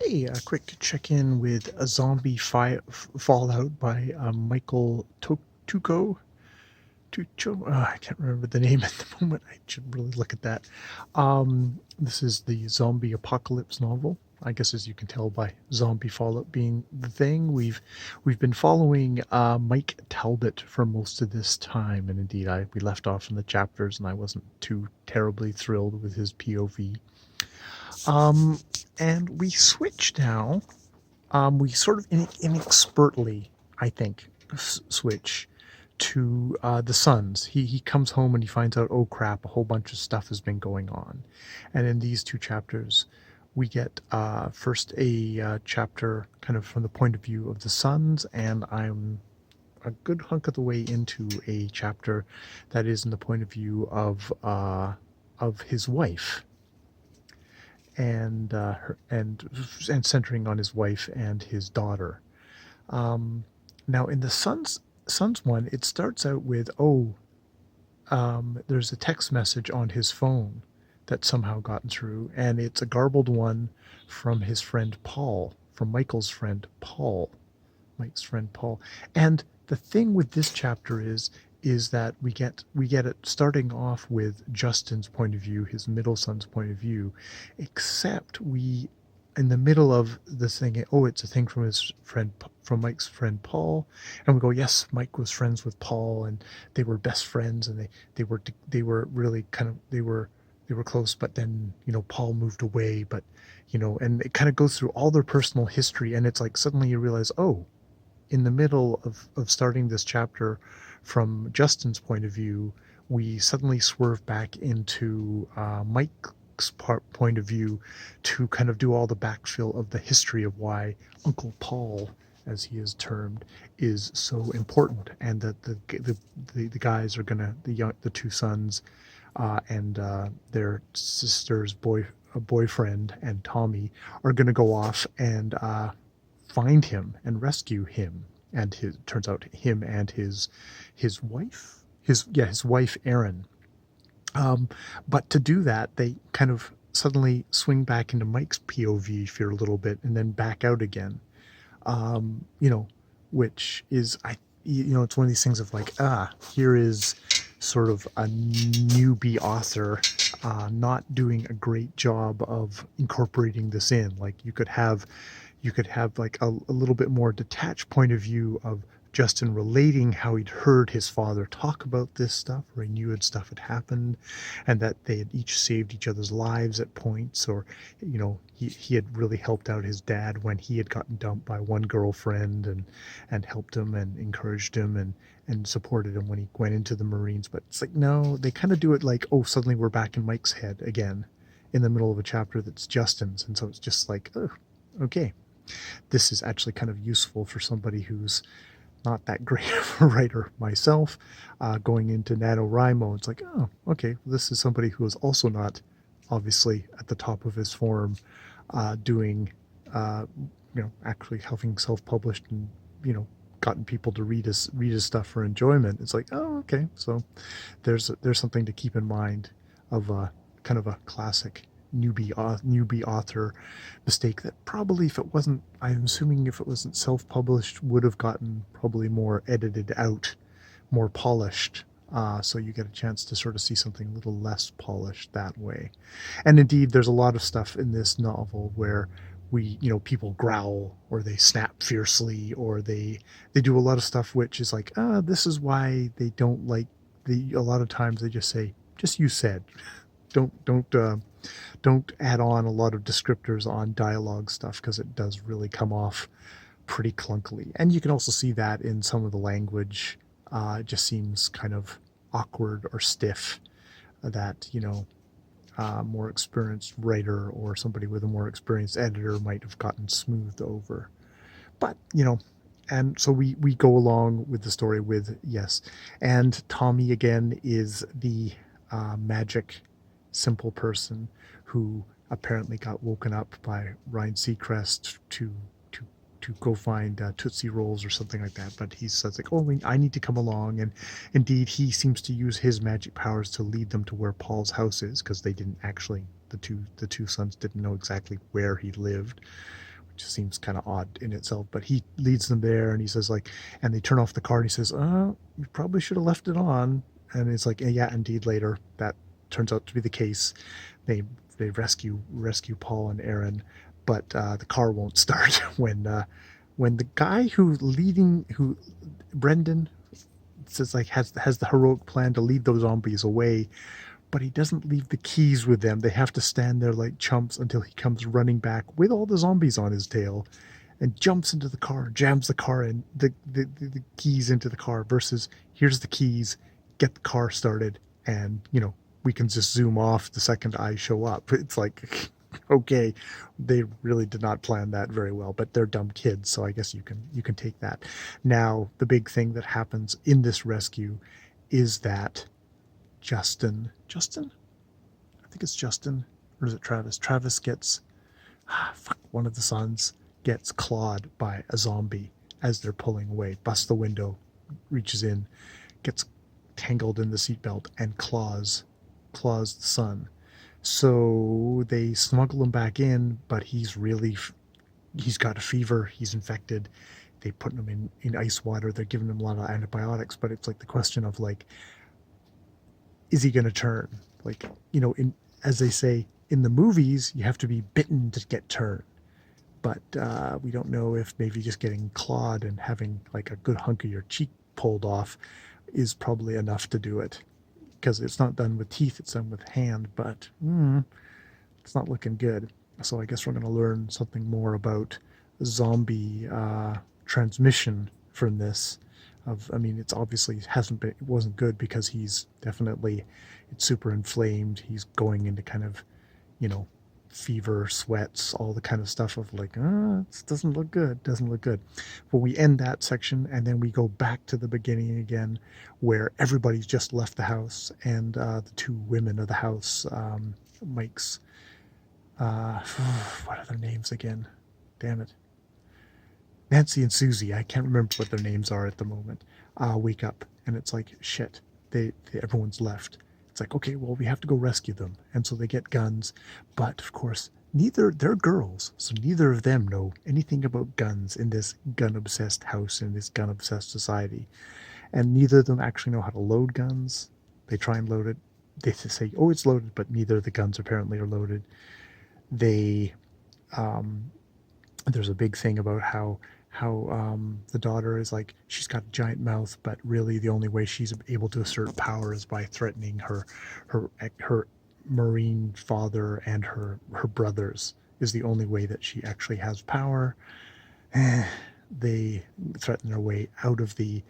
Hey, a quick check-in with a Fallout by Michael Tucho. I can't remember the name at the moment. I should really look at that. This is the zombie apocalypse novel. I guess as you can tell by zombie Fallout being the thing, we've been following Mike Talbot for most of this time, and indeed, we left off in the chapters, and I wasn't too terribly thrilled with his POV. Um, and we switch now. We sort of inexpertly, I think, switch to the Suns. He comes home and he finds out, oh crap, a whole bunch of stuff has been going on. And in these two chapters, we get first a chapter kind of from the point of view of the Suns, and I'm a good hunk of the way into a chapter that is in the point of view of his wife, and and centering on his wife and his daughter. Now in the son's one, it starts out with, there's a text message on his phone that somehow gotten through, and it's a garbled one from his friend Paul, from Mike's friend Paul. And the thing with this chapter is that we get it starting off with Justin's point of view, his middle son's point of view, except we in the middle of this thing, oh, it's a thing from his friend, from Mike's friend Paul, and we go, yes, Mike was friends with Paul, and they were best friends, and they were really kind of they were close, but then Paul moved away, but and it kind of goes through all their personal history, and it's like suddenly you realize, oh, in the middle of starting this chapter from Justin's point of view, we suddenly swerve back into Mike's point of view to kind of do all the backfill of the history of why Uncle Paul, as he is termed, is so important, and that the guys are gonna the two sons and their sister's boyfriend and Tommy are gonna go off and find him and rescue him, and his turns out him and his wife, his wife Erin. But to do that, they kind of suddenly swing back into Mike's POV for a little bit and then back out again. um, you know, which is it's one of these things of like, here is sort of a newbie author not doing a great job of incorporating this in. Like you could have like a little bit more detached point of view of Justin relating how he'd heard his father talk about this stuff, or he knew that stuff had happened, and that they had each saved each other's lives at points, or he had really helped out his dad when he had gotten dumped by one girlfriend, and helped him and encouraged him and supported him when he went into the Marines. But it's like, no, they kind of do it like, oh, suddenly we're back in Mike's head again in the middle of a chapter that's Justin's, and so it's just like, oh, okay, this is actually kind of useful for somebody who's not that great of a writer myself. Going into NaNoWriMo, it's like, oh, okay, this is somebody who is also not obviously at the top of his form, doing, actually having self-published and, gotten people to read his stuff for enjoyment. It's like, oh, okay, so there's something to keep in mind of kind of a classic newbie author mistake that probably, if it wasn't, I'm assuming if it wasn't self-published, would have gotten probably more edited out, more polished. So you get a chance to sort of see something a little less polished that way. And indeed, there's a lot of stuff in this novel where people growl, or they snap fiercely, or they do a lot of stuff which is like, this is why they don't like a lot of times they just say, just you said, don't add on a lot of descriptors on dialogue stuff, because it does really come off pretty clunkily. And you can also see that in some of the language. It just seems kind of awkward or stiff, that more experienced writer or somebody with a more experienced editor might have gotten smoothed over. But and so we go along with the story with, yes, and Tommy again is the magic simple person who apparently got woken up by Ryan Seacrest to go find Tootsie Rolls or something like that. But he says like, oh, I need to come along, and indeed he seems to use his magic powers to lead them to where Paul's house is, because they didn't actually, the two sons didn't know exactly where he lived, just seems kind of odd in itself. But he leads them there, and he says like, and they turn off the car, and he says, you probably should have left it on. And it's like, yeah, indeed. Later, that turns out to be the case. They rescue Paul and Aaron, but the car won't start when the guy who Brendan says like has the heroic plan to lead those zombies away, but he doesn't leave the keys with them. They have to stand there like chumps until he comes running back with all the zombies on his tail and jumps into the car, jams the car in, the keys into the car, versus here's the keys, get the car started, and we can just zoom off the second I show up. It's like, okay, they really did not plan that very well, but they're dumb kids, so I guess you can take that. Now, the big thing that happens in this rescue is that Justin, I think it's Justin, or is it Travis? Travis gets, one of the sons gets clawed by a zombie as they're pulling away, busts the window, reaches in, gets tangled in the seatbelt, and claws the son. So they smuggle him back in, but he's got a fever, he's infected. They put him in ice water, they're giving him a lot of antibiotics, but it's like the question of like, is he going to turn? Like, as they say in the movies, you have to be bitten to get turned. But we don't know if maybe just getting clawed and having like a good hunk of your cheek pulled off is probably enough to do it. Because it's not done with teeth, it's done with hand, but it's not looking good. So I guess we're going to learn something more about zombie transmission from this. It's obviously it wasn't good, because he's definitely, it's super inflamed. He's going into kind of, fever, sweats, all the kind of stuff of like, it doesn't look good. Well, we end that section, and then we go back to the beginning again, where everybody's just left the house, and the two women of the house, Mike's, what are their names again? Damn it. Nancy and Susie, I can't remember what their names are at the moment, wake up, and it's like, shit, everyone's left. It's like, okay, well, we have to go rescue them. And so they get guns, but of course, they're girls, so neither of them know anything about guns in this gun-obsessed house, in this gun-obsessed society. And neither of them actually know how to load guns. They try and load it. They say, oh, it's loaded, but neither of the guns apparently are loaded. There's a big thing about how the daughter is like, she's got a giant mouth, but really the only way she's able to assert power is by threatening her Marine father and her brothers, is the only way that she actually has power. They threaten their way out of the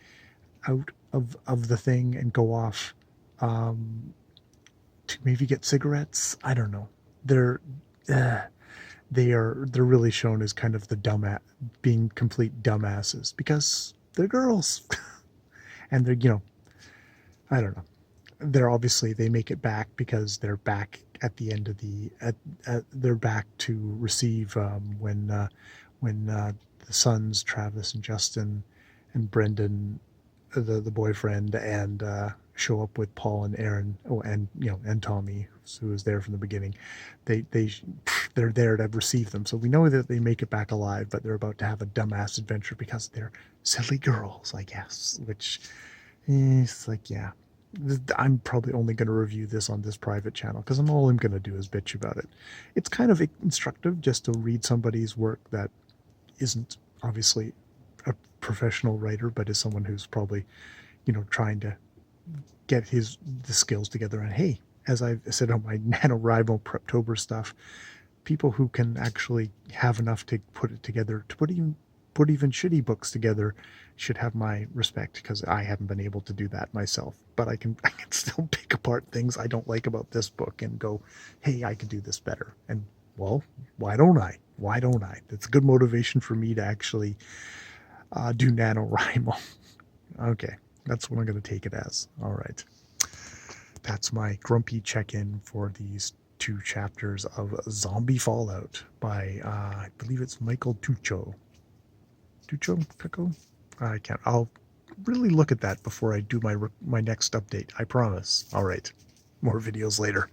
thing and go off to maybe get cigarettes. I don't know. They're really shown as kind of being complete dumbasses, because they're girls. And they're, I don't know. They make it back, because they're back at the end of they're back to receive when the sons, Travis and Justin and Brendan, the boyfriend, and show up with Paul and Aaron, and Tommy, who was there from the beginning. They're there to receive them. So we know that they make it back alive, but they're about to have a dumbass adventure because they're silly girls, I guess, which is like, yeah. I'm probably only going to review this on this private channel, because all I'm going to do is bitch about it. It's kind of instructive just to read somebody's work that isn't obviously a professional writer, but is someone who's probably, trying to get the skills together. And hey, as I've said on my NaNoWriMo Preptober stuff, people who can actually have enough to put it together, to put even shitty books together, should have my respect, because I haven't been able to do that myself. But I can still pick apart things I don't like about this book and go, hey, I could do this better. And, well, why don't I? That's a good motivation for me to actually do NaNoWriMo. Okay, that's what I'm going to take it as. All right. That's my grumpy check-in for these 2 chapters of Zmb Fll-t by, I believe it's Michael Tuccio. I can't. I'll really look at that before I do my next update. I promise. All right. More videos later.